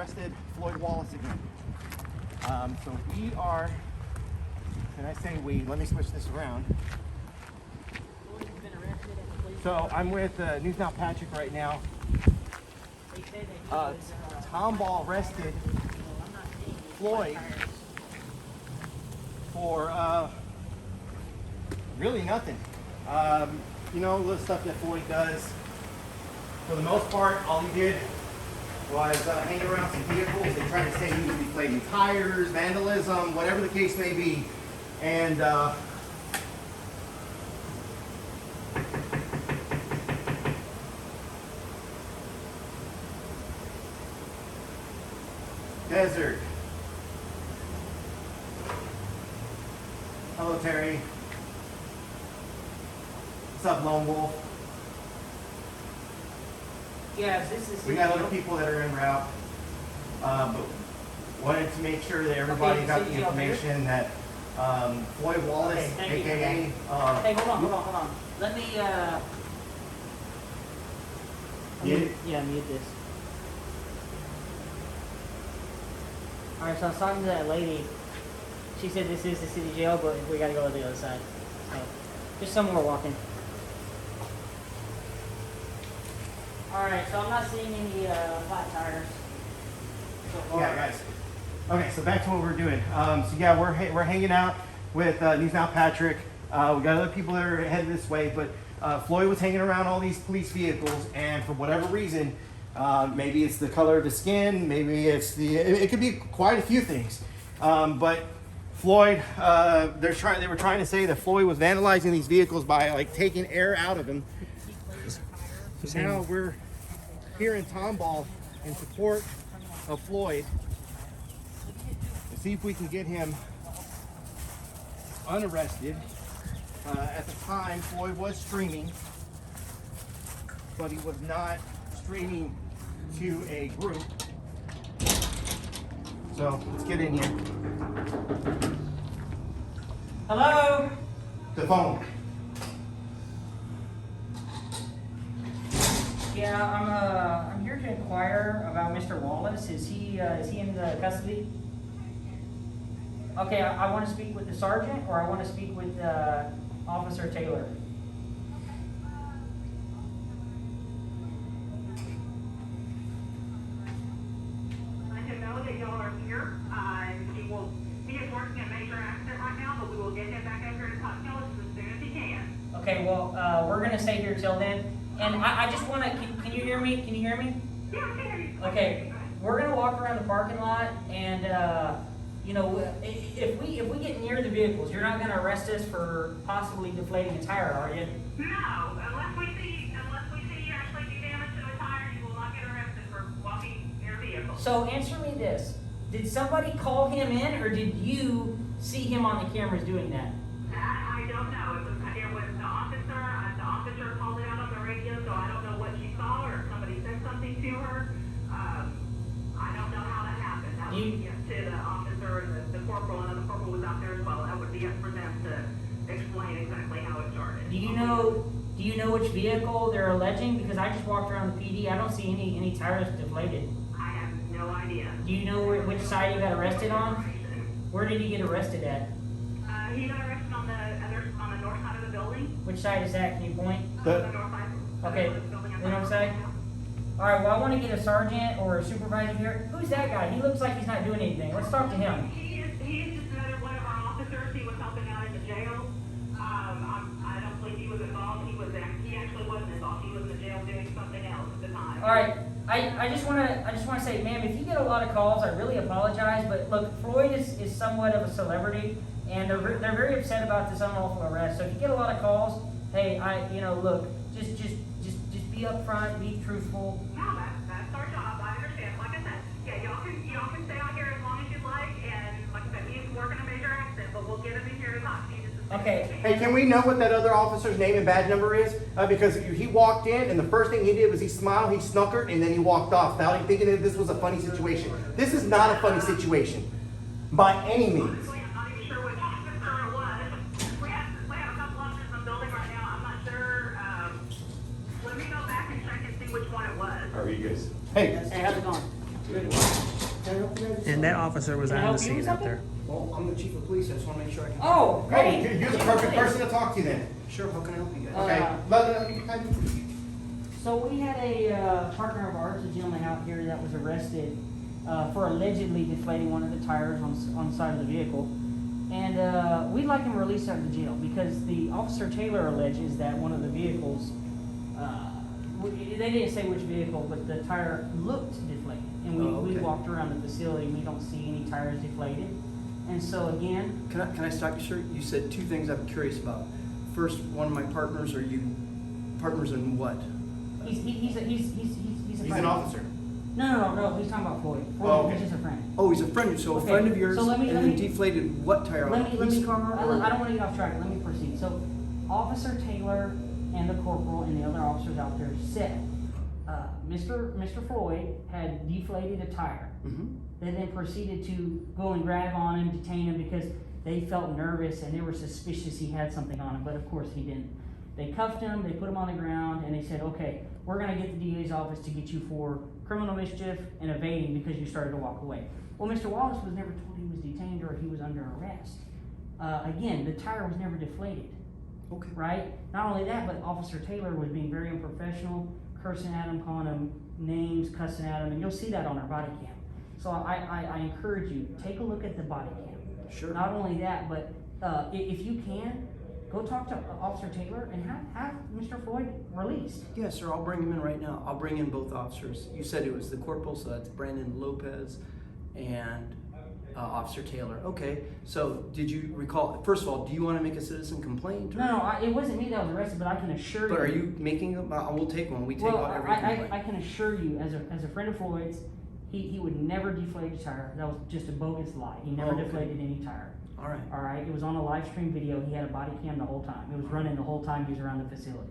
arrested Floyd Wallace again. So we are, and I say we, let me switch this around. So I'm with News Now Patrick right now. Tomball arrested Floyd for really nothing. You know, the stuff that Floyd does. For the most part, all he did was hang around some vehicles. They tried to say he was deflating tires, vandalism, whatever the case may be. And Desert. Hello, Terry. What's up, Lone Wolf? Yes, this is. We got other people that are en route, but wanted to make sure that everybody got the information that Floyd Wallace, Okay, aka. hey, hold on. Let me. Mute? Yeah, mute this. All right, so I was talking to that lady. She said this is the city jail, but we got to go to the other side. So, just some more walking. All right, so I'm not seeing any flat tires so far. Yeah, guys. Okay, so back to what we're doing. So yeah, we're hanging out with News Now Patrick. We got other people that are headed this way, but Floyd was hanging around all these police vehicles, and for whatever reason, maybe it's the color of the skin, maybe it's it could be quite a few things. But Floyd, they were trying to say that Floyd was vandalizing these vehicles by like taking air out of them. So now we're here in Tomball in support of Floyd to see if we can get him unarrested. At the time, Floyd was streaming, but he was not streaming to a group. So let's get in here. Hello? The phone. Yeah, I'm here to inquire about Mr. Wallace. Is he in the custody? Okay, I want to speak with the sergeant, or I want to speak with Officer Taylor. Let him know that y'all are here. He is working a major accident right now, but we will get him back over here to Cocktail as soon as he can. Okay, well, we're gonna stay here till then. And I just want to, can you hear me? Can you hear me? Yeah, I can hear you. Okay, we're gonna walk around the parking lot, and you know, if we get near the vehicles, you're not gonna arrest us for possibly deflating a tire, are you? No, unless we see you actually do damage to a tire, you will not get arrested for walking near vehicles. So answer me this: did somebody call him in, or did you see him on the cameras doing that? That I don't know. It was the officer. The officer called it out on the radio, so I don't know what she saw or if somebody said something to her. I don't know how that happened. That would be up to the officer and the corporal, and the corporal was out there as well. That would be up for them to explain exactly how it started. Do you know which vehicle they're alleging? Because I just walked around the PD. I don't see any tires deflated. I have no idea. Do you know which side he got arrested on? Where did he get arrested at? He got arrested on the north side of the building. Which side is that? Can you point? The north side. Okay, you know what I'm saying? All right, well, I want to get a sergeant or a supervisor here. Who's that guy? He looks like he's not doing anything. Let's talk to him. He is just another one of our officers. He was helping out in the jail. I don't believe he was involved. He actually wasn't involved. He was in the jail doing something else at the time. All right, I just want to say, ma'am, if you get a lot of calls, I really apologize. But look, Floyd is somewhat of a celebrity, and they're very upset about this unlawful arrest. So if you get a lot of calls, hey, look, just be upfront, be truthful. No, that's our job. I understand. Like I said, yeah, y'all can stay out here as long as you'd like, and like I said, he's working a major accident, but we'll get him in here to talk to you. Okay. Hey, can we know what that other officer's name and badge number is? Because he walked in, and the first thing he did was he smiled, he snuckered, and then he walked off without even thinking that this was a funny situation. This is not a funny situation, by any means. I'm not even sure which officer it was. We have a couple officers in the building right now. I'm not sure. Let me go back and check and see which one it was. How are you guys? Hey, Hey, how's it going? Good. that officer was Can I on the help you with scene out something? there. Well, I'm the chief of police, I just wanna make sure I can. Oh, Hey, great. you're the perfect person to talk to then. Sure, how can I help you guys? Okay. So we had a partner of ours, a gentleman out here that was arrested for allegedly deflating one of the tires on the side of the vehicle. And we'd like him released out of the jail because the Officer Taylor alleges that one of the vehicles, they didn't say which vehicle, but the tire looked deflated. And we okay. walked around the facility, we don't see any tires deflated. And so again, Can I stop you, sir? You said two things I'm curious about. First, one of my partners, are you partners in what? he's a He's friend. an officer. No, he's talking about Floyd. Floyd, Oh, okay. he's just a friend. Oh, he's a friend, so a Okay, friend of yours, so let me- and then deflated what tire? Let A me, police car or- I don't wanna get off track, let me proceed. So, Officer Taylor and the corporal and the other officers out there said, Mr. Floyd had deflated a tire. Mhm. They then proceeded to go and grab on him, detain him, because they felt nervous and they were suspicious he had something on him, but of course he didn't. They cuffed him, they put him on the ground, and they said, okay, we're gonna get the DA's office to get you for criminal mischief and evading because you started to walk away. Well, Mr. Wallace was never told he was detained or he was under arrest. Again, the tire was never deflated, Okay. right? Not only that, but Officer Taylor was being very unprofessional, cursing at him, calling him names, cussing at him, and you'll see that on our body cam. So I encourage you, take a look at the body cam. Sure. Not only that, but if you can, go talk to Officer Taylor and have Mr. Floyd released. Yes, sir, I'll bring him in right now. I'll bring in both officers. You said it was the corporal, so that's Brandon Lopez and Officer Taylor. Okay, so did you recall, first of all, do you want to make a citizen complaint? or- No, it wasn't me that was arrested, but I can assure you. But are you making, we'll take one, we take Well, out every I complaint. can assure you, as a friend of Floyd's, he would never deflate a tire. That was just a bogus lie. He never Oh, okay. deflated any tire. All right, All right, it was on a live stream video. He had a body cam the whole time. It was running the whole time he was around the facility.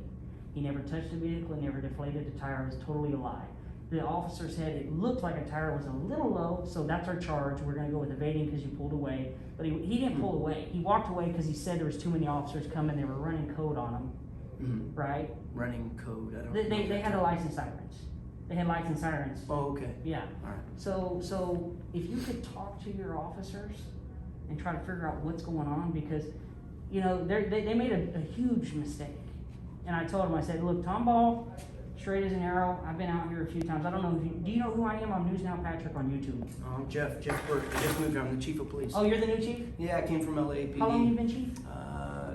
He never touched the vehicle, never deflated the tire. It was totally a lie. The officer said it looked like a tire was a little low, so that's our charge. We're gonna go with evading because you pulled away. But he didn't pull away. He walked away because he said there was too many officers coming. They were running code on him, Mhm. right? Running code, I don't. They had a license sirens. They had lights and sirens. Oh, okay, Yeah. all right. So if you could talk to your officers and try to figure out what's going on, because, you know, they made a huge mistake. And I told them, I said, look, Tomball, straight as an arrow, I've been out here a few times. I don't know, do you know who I am? I'm News Now Patrick on YouTube. Jeff Burke, I just moved here, I'm the chief of police. Oh, you're the new chief? Yeah, I came from LAPD. How long you been chief?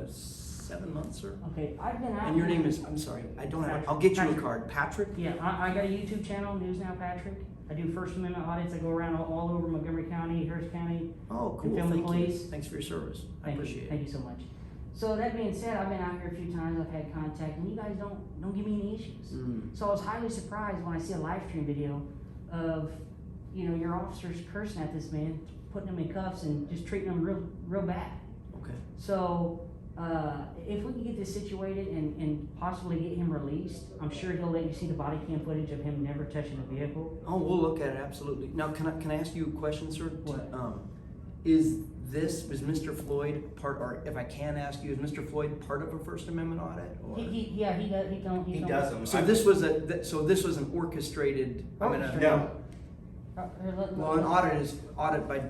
7 months, sir. Okay, I've been out. And your here- name is, I'm sorry, I don't have, Patrick. I'll get you a Patrick. card. Patrick? Yeah, I got a YouTube channel, News Now Patrick. I do First Amendment audits. I go around all over Montgomery County, Harris County. Oh, And cool, film the thank you. police. Thanks for your service, I Thank you. appreciate it. Thank you so much. So that being said, I've been out here a few times, I've had contact, and you guys don't give me any issues. Mm. So I was highly surprised when I see a live stream video of, you know, your officers cursing at this man, putting him in cuffs and just treating him real bad. Okay, So, if we can get this situated and possibly get him released, I'm sure he'll let you see the body cam footage of him never touching the vehicle. oh, we'll look at it, absolutely. Now, can I ask you a question, sir? What? Is Mr. Floyd part, or if I can ask you, is Mr. Floyd part of a First Amendment audit? Or? He does. He does them. So this was an orchestrated, I mean, No. well, an audit by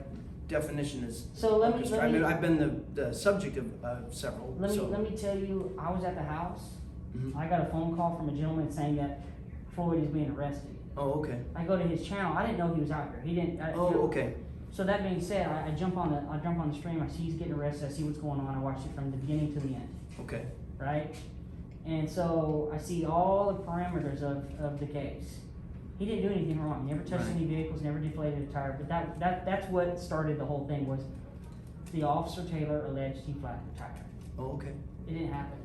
definition is. So let me- orchestrated. I mean, I've been the subject of several, Let so. me tell you, I was at the house. Mhm. I got a phone call from a gentleman saying that Floyd is being arrested. Oh, okay. I go to his channel. I didn't know he was out here. He didn't. Oh, okay. So that being said, I jump on the stream. I see he's getting arrested. I see what's going on. I watched it from the beginning to the end, Okay. right? And so I see all the parameters of the case. He didn't do anything wrong. Never touched Right. any vehicles. Never deflated a tire. But that's what started the whole thing. Was the Officer Taylor alleged he flattened the tire. Oh, okay. It didn't happen.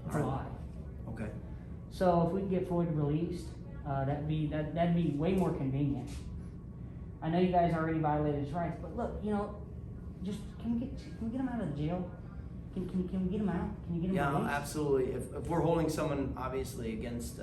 It's a Alright. lie. Okay. So if we can get Floyd released, that'd be way more convenient. I know you guys already violated his rights, but look, you know, just can we get him out of the jail? Can we get him out? Can you get him Yeah, released? absolutely. If we're holding someone obviously against,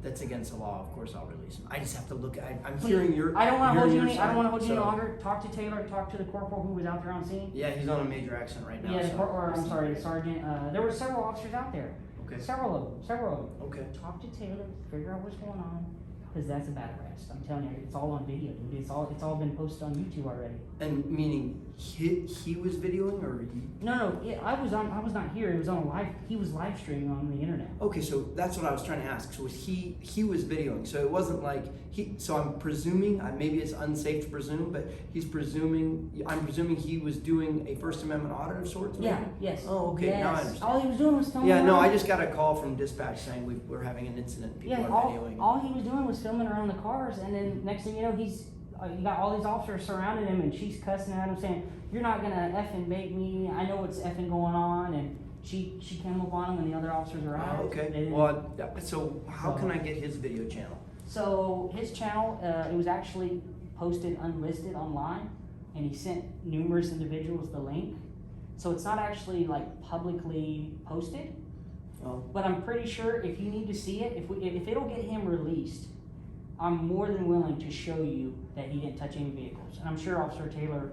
that's against the law, of course I'll release them. I just have to look, I'm hearing your. I don't want to hold you hearing any. your I don't want to side, hold you any so- longer. Talk to Taylor. Talk to the corporal who was out there on scene. Yeah, he's on a major accident right now. Yeah, so- or I'm sorry, the sergeant. There were several officers out there. Okay. Several of them. Okay. Talk to Taylor. Figure out what's going on. Because that's a bad arrest. I'm telling you, it's all on video, dude. It's all been posted on YouTube already. And meaning he was videoing or you? No, yeah, I was not here. It was on live. He was live streaming on the internet. Okay, so that's what I was trying to ask. So was he was videoing? So it wasn't like he. So I'm presuming, maybe it's unsafe to presume, but I'm presuming he was doing a First Amendment audit of sorts. Maybe? Yeah. Yes. Oh, okay. Yes. Now I understand. All he was doing was filming. Yeah, no, around. I just got a call from dispatch saying we're having an incident. People Yeah, are all videoing. he was doing was filming around the cars, and then next thing you know, you got all these officers surrounding him, and she's cussing at him, saying, "You're not gonna effing make me. I know what's effing going on." And she came up on him, and the other officers are out. Oh, okay. They didn't- Well, so how can I get his video channel? So his channel, it was actually posted unlisted online, and he sent numerous individuals the link. So it's not actually like publicly posted. Oh. But I'm pretty sure if you need to see it, if it'll get him released, I'm more than willing to show you that he didn't touch any vehicles. And I'm sure Officer Taylor,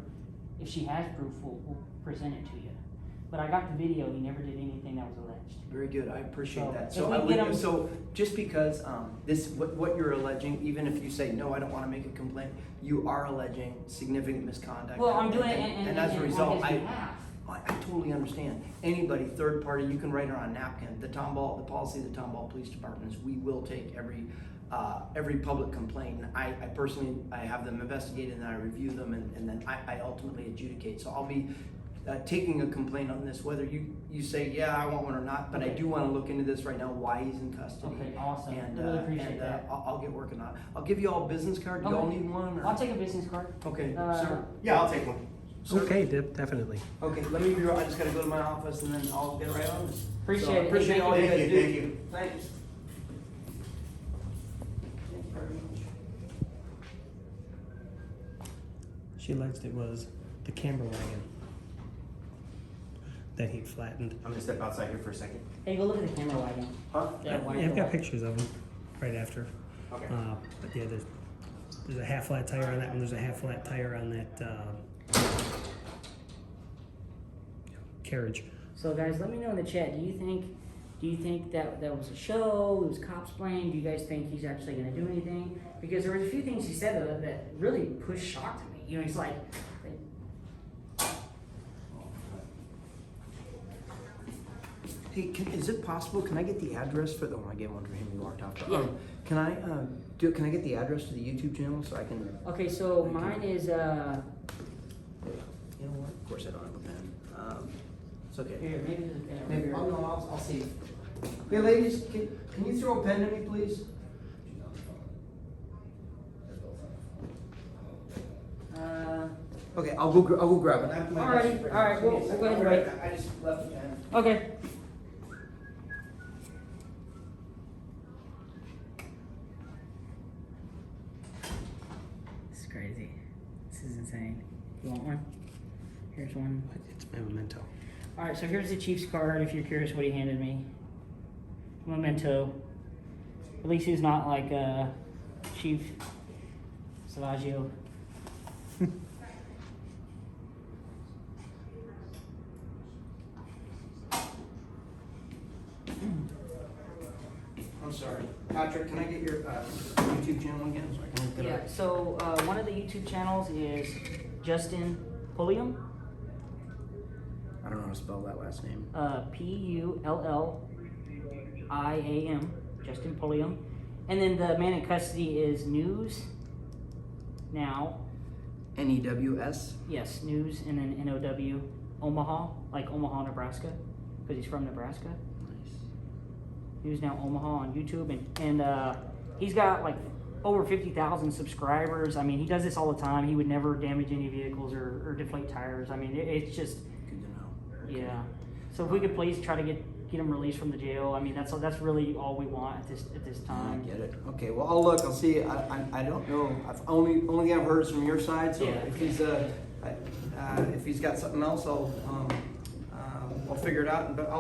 if she has proof, will present it to you. But I got the video, he never did anything that was alleged. Very good. I appreciate So, that. if So we I get would, 'em- so just because what you're alleging, even if you say no, I don't want to make a complaint, you are alleging significant misconduct. Well, I'm doing it and as a on result, his behalf. I totally understand. Anybody, third party, you can write it on a napkin. The policy of the Tomball Police Department is we will take every public complaint. And I personally, I have them investigated and I review them and then I ultimately adjudicate. So I'll be taking a complaint on this, whether you say, yeah, I want one or not, but I do want to look into this right now, why he's in custody. Okay, awesome. And, I really appreciate that. I'll get working on it. I'll give you all a business card. Do you all Okay. need one? Or? I'll take a business card. Okay, Uh, sir. Yeah, I'll take one. Sir? Okay, definitely. Okay, let me be. I just gotta go to my office and then I'll get right on this. Appreciate So, it. Appreciate Thank all you. you guys Thank do. you, thank you. Thanks. Thanks very much. She alleged it was the camera wagon that he flattened. I'm gonna step outside here for a second. Hey, go look at the camera wagon. Huh? That white Yeah, I've got one. pictures of him right after. Okay. But yeah, there's a half flat tire on that one. There's a half flat tire on that carriage. So guys, let me know in the chat. Do you think that was a show? It was cops playing? Do you guys think he's actually going to do anything? Because there was a few things he said that really pushed shock to me. You know, he's like, Hey, is it possible? Can I get the address for the? Oh, I gave one for him. He walked off. Yeah. Can I Can I get the address to the YouTube channel so I can? okay, so mine is You know what? Of course, I don't have a pen. It's okay. here. Maybe there's a pen over Maybe. here. Oh no, I'll see. Hey, ladies, can you throw a pen to me, please? Okay, I'll go grab it. Alrighty, alright, we'll go ahead and wait. I just left the pen. Okay. This is crazy. This is insane. You want one? Here's one. It's my memento. Alright, so here's the Chiefs card if you're curious what he handed me. Memento. At least he's not like Chief Salvaggio. I'm sorry. Patrick, can I get your YouTube channel again so I can look it Yeah, up? so one of the YouTube channels is Justin Pulliam. I don't know how to spell that last name. Pulliam, Justin Pulliam. And then the man in custody is News Now. NEWS? Yes, News and then NOW, Omaha, like Omaha, Nebraska, because he's from Nebraska. Nice. News Now Omaha on YouTube, and he's got like over 50,000 subscribers. I mean, he does this all the time. He would never damage any vehicles or deflate tires. I mean, it's just, Good to know. yeah. So if we could please try to get him released from the jail. I mean, that's really all we want at this I time. get it. Okay, well, I'll look. I'll see. I don't know. Only thing I've heard is from your side. So Yeah. if he's got something else, I'll figure it out. But how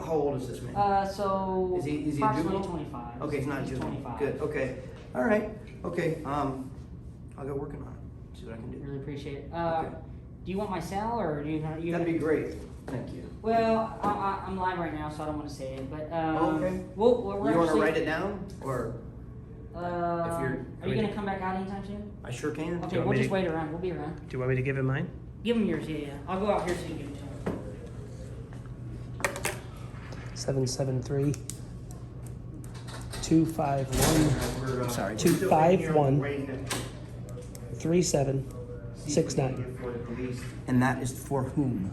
old is this man? So Is he a approximately juvenile? 25. Okay, he's not a He's juvenile. 25. Good. Okay. All right. Okay. I'll get working on it. See what I can do. Really appreciate it. Okay. Do you want my cell or do you? That'd be great. Thank you. Well, I'm live right now, so I don't want to say it, but Okay. we're You want to actually, write it down, or are you gonna come back out anytime soon? I sure can. Okay, want we'll me just to- wait around. We'll be around. Do you want me to give him mine? Give him yours, yeah. I'll go out here so you can give it to him. 773 251 We're, Sorry. we're still in here 251. waiting to see if we 3769. can get for the police. And that is for whom?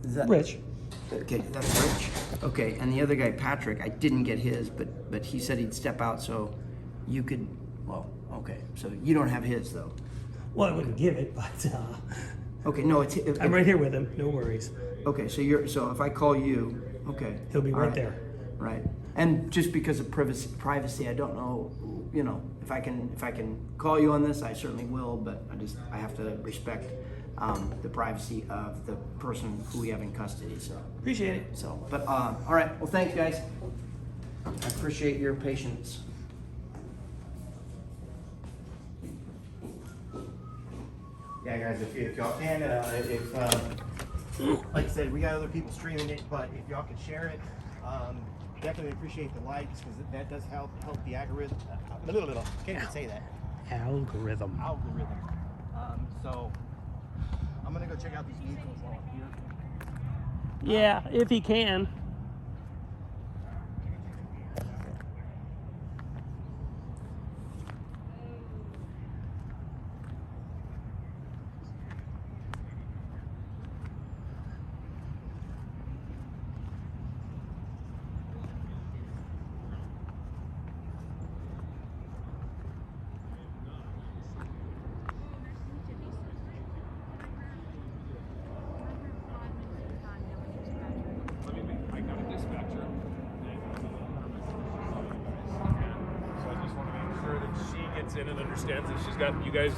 Is that Rich. Okay, that's Rich. Okay, and the other guy, Patrick, I didn't get his, but he said he'd step out, so you could. Well, okay, so you don't have his though. Well, I wouldn't give it, but Okay, no, it's. I'm right here with him. No worries. Okay, so if I call you, okay. He'll be all right there. Right, and just because of privacy, I don't know, you know, if I can call you on this, I certainly will, but I have to respect the privacy of the person who we have in custody. So Appreciate it. but all right, well, thanks, guys. I appreciate your patience. Yeah, guys, if y'all can, like I said, we got other people streaming it, but if y'all could share it, definitely appreciate the likes because that does help the algorithm. Can't even say that. Algorithm. Algorithm. So I'm gonna go check out these vehicles while I'm here. Yeah, if he can. I got a dispatcher. So I just want to make sure that she gets in and understands that she's got. You guys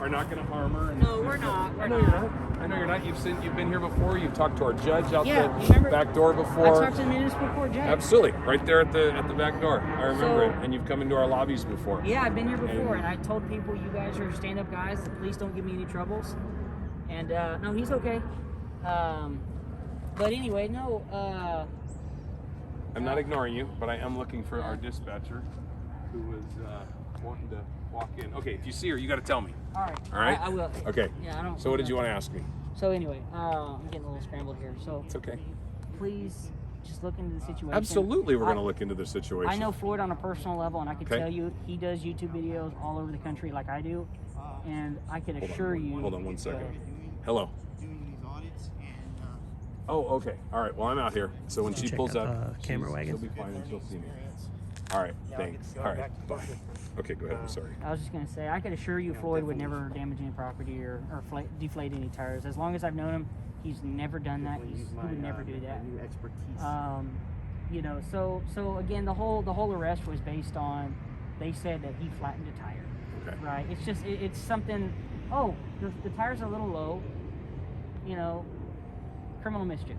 are not going to harm her. And No, we're not. I know you're not. I know you're not. You've been here before. You've talked to our judge out Yeah, the you remember- back door I before. talked to the municipal court judge. Absolutely, right there at the back door. I remember So- it. And you've come into our lobbies before. Yeah, I've been here before, And- and I told people you guys are stand-up guys. The police don't give me any troubles. And no, he's okay. But anyway, no. I'm not ignoring you, but I am looking for our dispatcher, who was wanting to walk in. Okay, if you see her, you got to tell me. All right. All right. I will. Okay. Yeah, I don't. So what did you want to ask me? So anyway, I'm getting a little scrambled here. So It's okay. please just look into the situation. Absolutely, we're I- going to look into the situation. I know Floyd on a personal level, and I can Okay. tell you he does YouTube videos all over the country like I do, and I can assure you. Hold on one second. Hello. Doing these audits and Oh, okay. All right. Well, I'm out here. So when she Check pulls out up, the camera wagon. she'll be fine and she'll see me. All right. Thanks. All right. Bye. Okay, go ahead. I'm sorry. I was just gonna say I could assure you Floyd would never damage any property or deflate any tires. As long as I've known him, he's never done that. He would never do that. New expertise. You know, so again, the whole arrest was based on they said that he flattened a tire. Okay. Right. It's just it's something. Oh, the tires are a little low. You know, criminal mischief.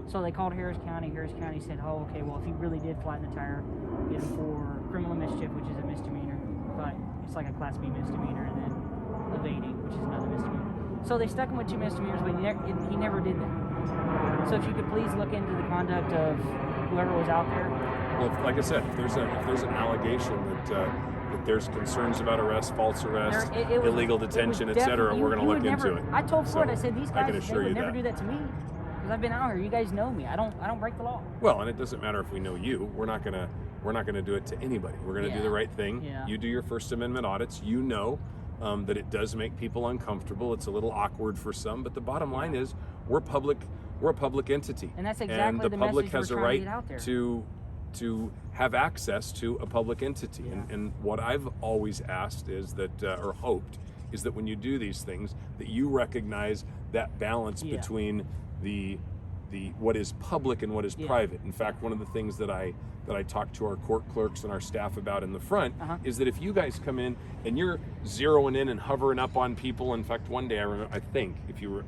So they called Harris County. Harris County said, "Oh, okay. Well, if he really did flatten the tire, get him for criminal mischief, which is a misdemeanor, but it's like a Class B misdemeanor, and then evading, which is another misdemeanor." So they stuck him with 2 misdemeanors, but he never did that. So if you could please look into the conduct of whoever was out there. Well, like I said, if there's an allegation that there's concerns about arrest, false arrest, It was- illegal it was detention, etc., definitely- we're going to you look would into never- it. I told Floyd, So, I said these I guys can they assure would you never do that to me because I've been out here. You guys know me. I don't break the law. Well, and it doesn't matter if we know you. We're not gonna do it to anybody. We're gonna do Yeah. the right thing. Yeah. You do your First Amendment audits. You know that it does make people uncomfortable. It's a little awkward for some, but the bottom line is we're public. We're a public entity, And that's exactly the the public message we're has a trying to right get out there. to have access to a public entity. Yeah. And what I've always asked is that, or hoped, is that when you do these things, that you recognize that balance Yeah. between the what is public and what is Yeah. private. In fact, one of the things that I talk to our court clerks and our staff about in the front Uh-huh. is that if you guys come in and you're zeroing in and hovering up on people. In fact, one day I think if you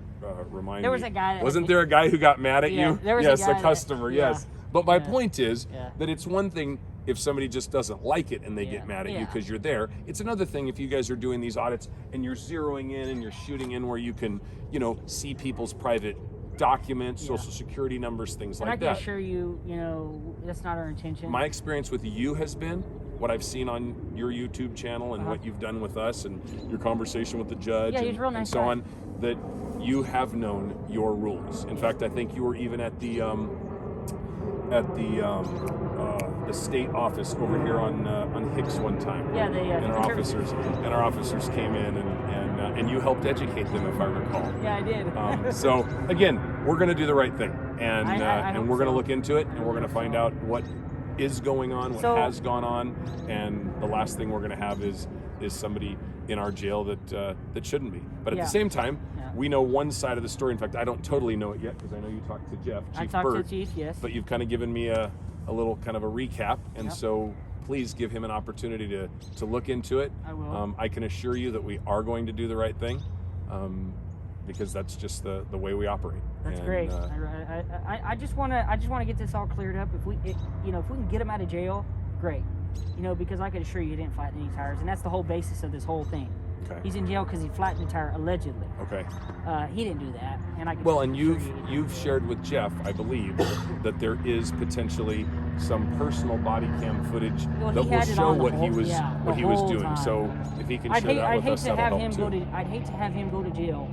remind There me, was a guy that- wasn't there a guy who got mad at Yeah, you? there was a Yes, guy a that- customer. yeah. Yes. But my Yeah. point is Yeah. that it's one thing if somebody just doesn't like it and they Yeah. get mad at you Yeah. because you're there. It's another thing if you guys are doing these audits and you're zeroing in and you're shooting in where you can, see people's private documents, social security numbers, things And like I can that. assure you, you know, that's not our intention. My experience with you has been what I've seen on your YouTube channel and Uh-huh. what you've done with us and your conversation with the judge Yeah, he's and, a real nice and so guy. on, that you have known your rules. In fact, I think you were even at the state office over here on Hicks one time. Yeah, the and our Human officers came in and you helped educate them, if I recall. Yeah, I did. So again, we're going to do the right thing, and I hope we're going to so. look into it, and we're going to find out what is going on, what So- has gone on, and the last thing we're going to have is somebody in our jail that shouldn't be. But at Yeah. the same time, Yeah. we know one side of the story. In fact, I don't totally know it yet because I know you talked to Jeff, I Chief talked to Burt, the chief, yes. but you've kind of given me a little kind of a recap, and Yep. so please give him an opportunity to look into it. I will. I can assure you that we are going to do the right thing, because that's just the way we operate. That's And, great. I just want to get this all cleared up. If we can get him out of jail, great. You know, because I can assure you, he didn't flatten any tires, and that's the whole basis of this whole thing. Okay. He's in jail because he flattened a tire allegedly. Okay. He didn't do that, and I can. Well, and assure you've shared with Jeff, I believe, that there is potentially some personal body cam footage Well, that he will had it show on the what he whole- was yeah, what the he was whole doing. time. So if he can I'd share hate, that I'd with hate us, to that'll have help him too. go to. I'd hate to have him go to jail,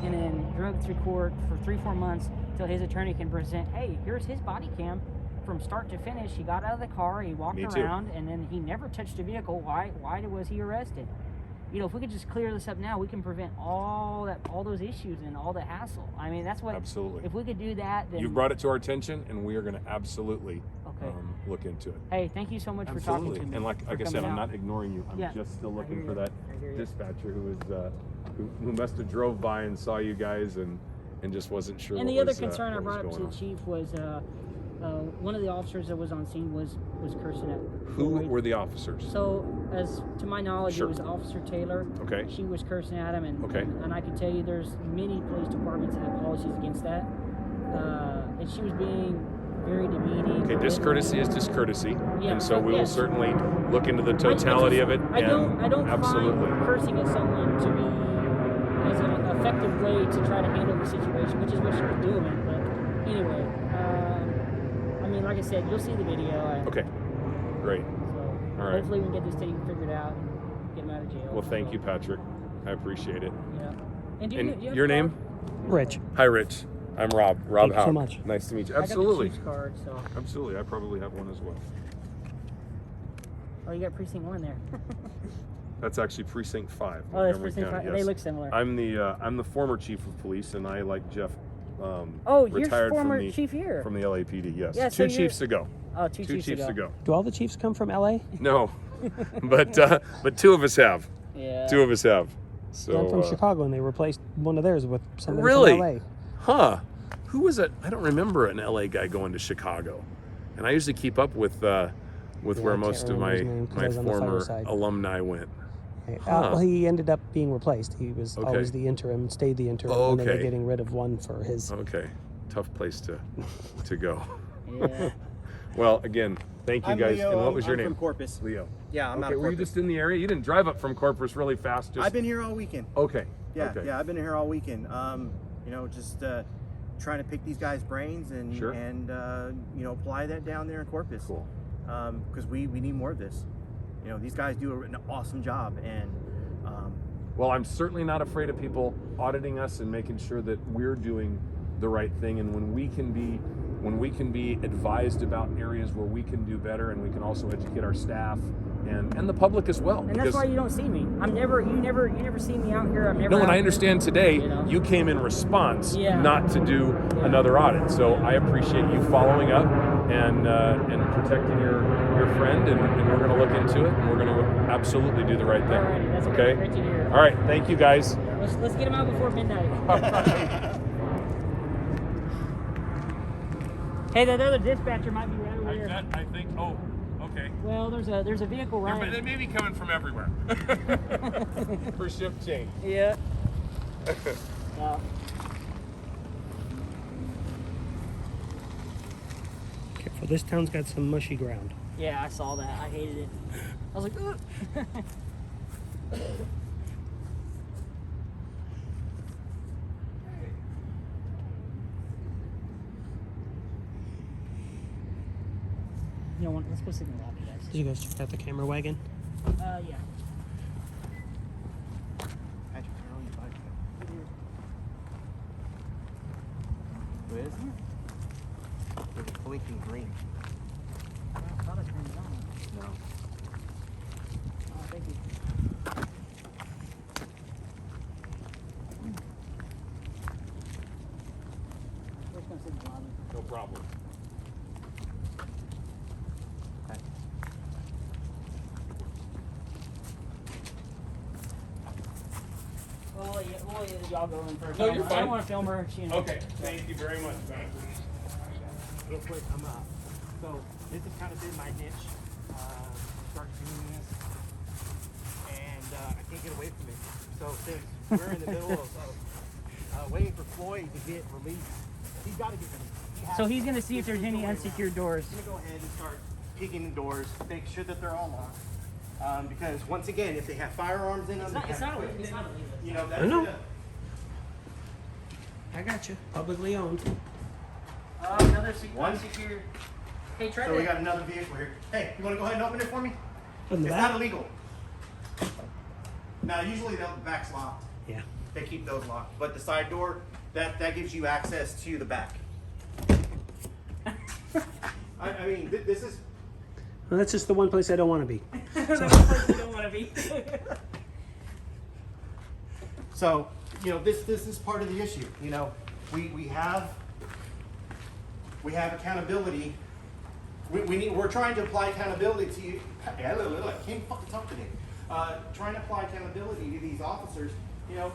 and then drug through court for 3-4 months till his attorney can present. Hey, here's his body cam, from start to finish. He got out of the car, he walked Me too. around, and then he never touched the vehicle. Why was he arrested? You know, if we could just clear this up now, we can prevent all those issues and all the hassle. I mean, that's what. Absolutely. If we could do that, then. You've brought it to our attention, and we are going to absolutely Okay. look into it. Hey, thank you so much for Absolutely. talking to me. And like for I said, coming I'm out. not ignoring you. I'm Yeah. just still I looking hear for you. that I hear you. dispatcher who was who must have drove by and saw you guys and just wasn't sure. And what the other was, concern I what was brought up to going the on. chief was one of the officers that was on scene was cursing at Who Floyd. were the officers? So, as to my knowledge, Sure. it was Officer Taylor. Okay. She was cursing at him, and Okay. and I can tell you, there's many police departments that have policies against that. And she was being very demeaning. Okay, discourtessy is discourtesy, Yeah, and so we will yes. certainly look into the totality of it. I don't and absolutely. find cursing at someone to be as an effective way to try to handle the situation, which is what she was doing. But anyway, I mean, like I said, you'll see the video. Okay, great. So All right. hopefully we can get this thing figured out and get him out of jail. Well, thank So, you, Patrick. I appreciate it. Yeah. And, do you, And do you have your a name? card? Rich. Hi, Rich. I'm Rob. Rob Thank you so Houck. much. Nice to meet you. I got the Absolutely. Chiefs card, so. Absolutely. I probably have one as well. Oh, you got precinct 1 there. That's actually precinct 5. Oh, that's Montgomery precinct County, 5. yes. They look similar. I'm the former chief of police, and I, like Jeff, Oh, you're retired former from the chief here. from the LAPD. Yes, Yeah, so two you're- chiefs ago. Oh, two Two chiefs ago. Do all the chiefs come from LA? No, but 2 of us have. Yeah. 2 of us have. So I'm from Chicago, and they replaced one of theirs with somebody Really? from LA. Huh? Who was it? I don't remember an LA guy going to Chicago, and I usually keep up with where I most can't of remember his name 'cause I my was on the former fireside. alumni went. Hey, Huh. well, he ended up being replaced. He was Okay. always the interim, stayed the interim, Oh, and they were okay. getting rid of one for his. Okay, tough place to go. Yeah. Well, again, thank you I'm guys. Leo. And what was your I'm name? from Corpus. Leo. Yeah, I'm out Okay, of were you Corpus. just in the area? You didn't drive up from Corpus really fast. Just I've been here all weekend. okay. Yeah, Okay. yeah, I've been here all weekend. You know, just trying to pick these guys' brains and Sure. you know, apply that down there in Corpus. Cool. Because we need more of this. You know, these guys do an awesome job, and Well, I'm certainly not afraid of people auditing us and making sure that we're doing the right thing. And when we can be advised about areas where we can do better, and we can also educate our staff and the public as well. And that's why you don't see me. You never see me out here. I'm never. No, and out I here. understand today You know? you came in response, Yeah. not to do another audit. So I appreciate you following up and protecting your friend, and we're going to look into it, and we're going to absolutely do the right thing. Alrighty, that's okay. great to hear. All right. Thank you, guys. Let's get him out before midnight. Hey, that other dispatcher might be right over here. I think. Oh, okay. Well, there's a vehicle running. They may be coming from everywhere for shift change. Yeah. Careful, this town's got some mushy ground. Yeah, I saw that. I hated it. I was like, ugh. let's go sit in the lobby, guys. Did you guys check out the camera wagon? Yeah. Patrick, turn on your bike. What is it? It's blinking green. I thought I turned it on. No. Oh, thank you. We're just gonna sit in the lobby. No problem. Okay. Well, y'all go in first. No, you're I fine. don't want to film her. Okay, thank you very much, Ben. Real quick, I'm so this has kind of been my niche. Start doing this, and I can't get away from it. So since we're in the middle of waiting for Floyd to get released, he's got to get released. So he's gonna see if there's any unsecured doors. I'm gonna go ahead and start peeking the doors, make sure that they're all locked. Because once again, if they have firearms in them, It's not illegal. you know, that's I know. the- I got you. Publicly owned. Another One. unsecured. Hey, try So we that. got another vehicle here. Hey, you want to go ahead and open it for me? In the It's back? not illegal. Now, usually the back's locked. Yeah. They keep those locked. But the side door, that gives you access to the back. I mean, this is... Well, that's just the one place I don't want to be. That's the place you don't want to be. So, you know, this is part of the issue. You know, we have accountability. We're trying to apply accountability to you. I can't fucking talk today. Trying to apply accountability to these officers. You know,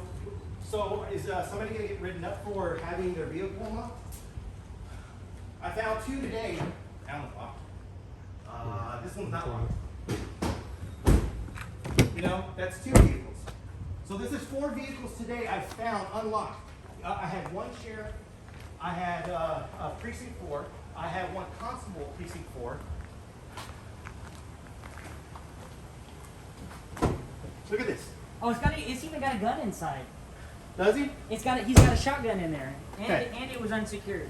so is somebody going to get written up for having their vehicle unlocked? I found 2 today. That one's locked. This one's not locked. You know, that's 2 vehicles. So this is 4 vehicles today I found unlocked. I had 1 sheriff. I had precinct 4. I had 1 constable precinct 4. Look at this. Oh, it's even got a gun inside. Does he? He's got a shotgun in there, and Okay. and it was unsecured.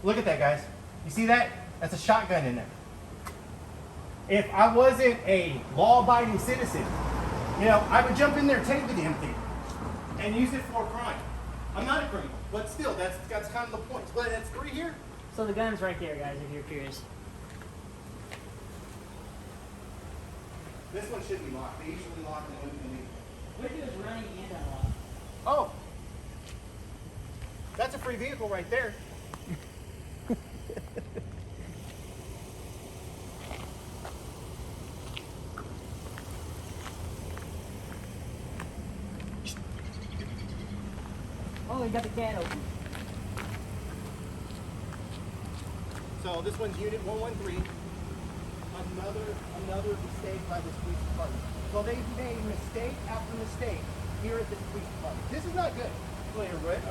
Look at that, guys. You see that? That's a shotgun in there. If I wasn't a law-abiding citizen, you know, I would jump in there, take the damn thing, and use it for a crime. I'm not a criminal, but still, that's kind of the point. But that's 3 here. So the gun's right there, guys. If you're curious. This one should be locked. They usually lock and open the new. What if it was running and unlocked? Oh, that's a free vehicle right there. Oh, they got the can open. So this one's unit 113. Another mistake by this police department. So they've made mistake after mistake here at this police department. This is not good. They arrest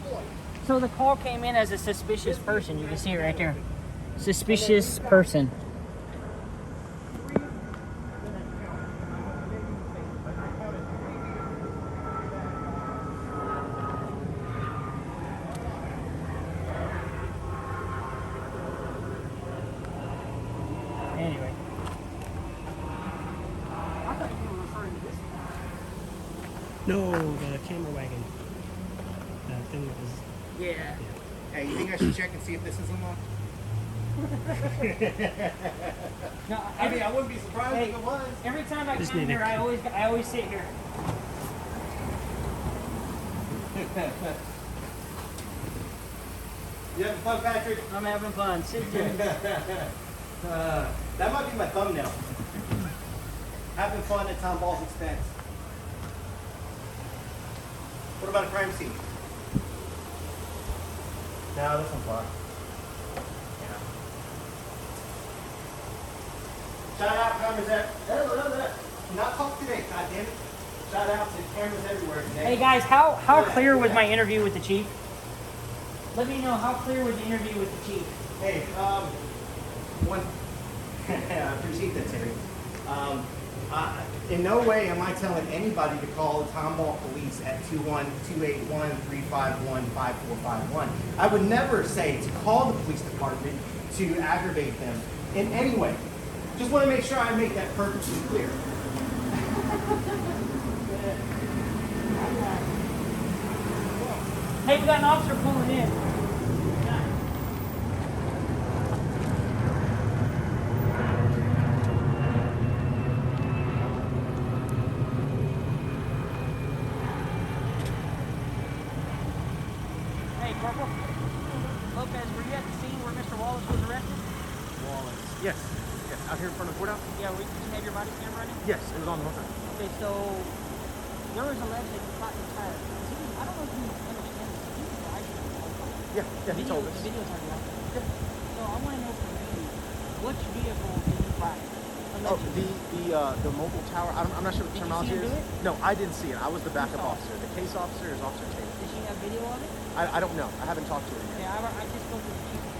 Floyd. So the call came in as a suspicious person. You can see it right there. Suspicious person. Anyway. I thought you were referring to this. No, the camera wagon. That thing that was. Yeah. Hey, you think I should check and see if this is unlocked? No, I mean, I wouldn't be surprised Hey, if it was. every time I Just come need here, it. I always sit here. You having fun, Patrick? I'm having fun. Sit here. That might be my thumbnail. Having fun at Tomball's expense. What about a crime scene? No, this one's locked. Yeah. Shout out cameras at. Not talk today, goddammit. Shout out to cameras everywhere today. Hey guys, how clear was my interview with the chief? Let me know how clear was the interview with the chief. Hey, one. I appreciate that, Terry. In no way am I telling anybody to call the Tomball Police at 21281-351-5451. I would never say to call the police department to aggravate them in any way. Just want to make sure I make that perfectly clear. Hey, we got an officer pulling in. Hey, Corporal. Lopez, were you at the scene where Mr. Wallace was arrested? Wallace. Yes. Yes. Out here in front of the courthouse? Yeah, did you have your body cam running? Yes. It was on the whole time. Okay, so there was alleged that you caught your tire. I don't know if you understand this. He was driving the whole time. Yeah. Yeah. He told us. The video's already out there. So I want to know from you, which vehicle did you crash? Oh, the mobile tower. I'm not sure what the Did you terminology see him is. do it? No, I didn't see it. I was the backup saw it? officer. The case officer is Officer Taylor. Did she have video of it? I don't know. I haven't talked to her Okay, yet. I just spoke to the chief of